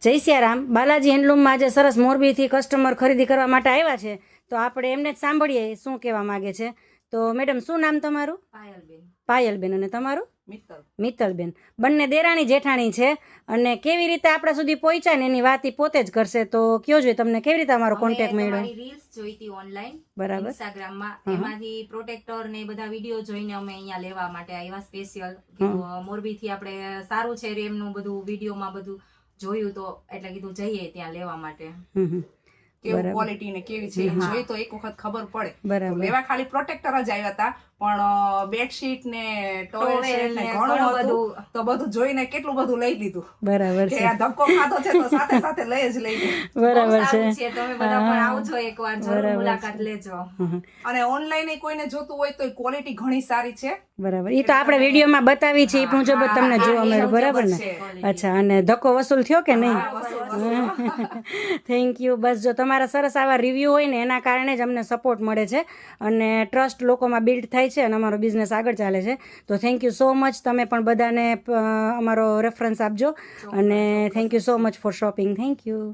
જય સિયારામ. બાલાજી હેન્ડલૂમમાં આજે સરસ મોરબીથી કસ્ટમર ખરીદી કરવા માટે આવ્યા છે, તો આપણે એમને જ સાંભળીએ શું કહેવા માગે છે. તો મેડમ, શું નામ તમારું? પાયલબેન. પાયલબેન. અને તમારું? મિત્તલ. બંને દેરાણી જેઠાણી છે, અને કેવી રીતે આપણા સુધી પહોંચ્યા ને એની વાત ઈ પોતે જ કરશે. તો કયો જોઈએ તમને કેવી રીતે અમારો કોન્ટેક્ટ મળ્યો? અમારી રીલ્સ જોઈતી ઓનલાઈન, બરાબર. ઇન્સ્ટાગ્રામમાં. એમાંથી પ્રોટેક્ટર ને બધા વિડીયો જોઈને અમે અહીંયા લેવા માટે આવ્યા સ્પેશિયલ. મોરબી થી આપણે સારું છે એમનું બધું વિડીયોમાં બધું જોયું, તો એટલે કીધું જઈએ ત્યાં લેવા માટે. કેવું ક્વોલિટી ને કેવી છે જોઈ તો એક વખત ખબર પડે. બરાબર. લેવા ખાલી પ્રોટેક્ટર જ આવ્યા હતા, પણ બેડશીટ ને ટોવેલ ને ઘણું બધું, તો બધું જોઈને કેટલું બધું લઈ લીધું. બરાબર કે છે. આ ધક્કો ખાધો છે તો સાથે સાથે લઈ જ લઈએ. બરાબર બહુ સારું છે. છે, તમે બધા પણ આવજો એકવાર, જરૂર મુલાકાત લેજો. અને ઓનલાઈન કોઈને જોતું હોય તો ક્વોલિટી ઘણી સારી છે. બરાબર. એ તો આપણે વિડીયોમાં બતાવી છે એ મુજબ જ તમને જોવા મળ્યું. બરાબર ને? અચ્છા. અને ધક્કો વસૂલ થયો કે નહીં? Thank you. બસ જો તમારા સરસ આવા રિવ્યૂ હોય ને એના કારણે જ અમને સપોર્ટ મળે છે, અને ટ્રસ્ટ લોકોમાં બિલ્ડ થાય છે, અને અમારો બિઝનેસ આગળ ચાલે છે. તો થેન્ક યુ સો મચ. તમે પણ બધાને અમારો રેફરન્સ આપજો, અને thank you so much for shopping. Thank you.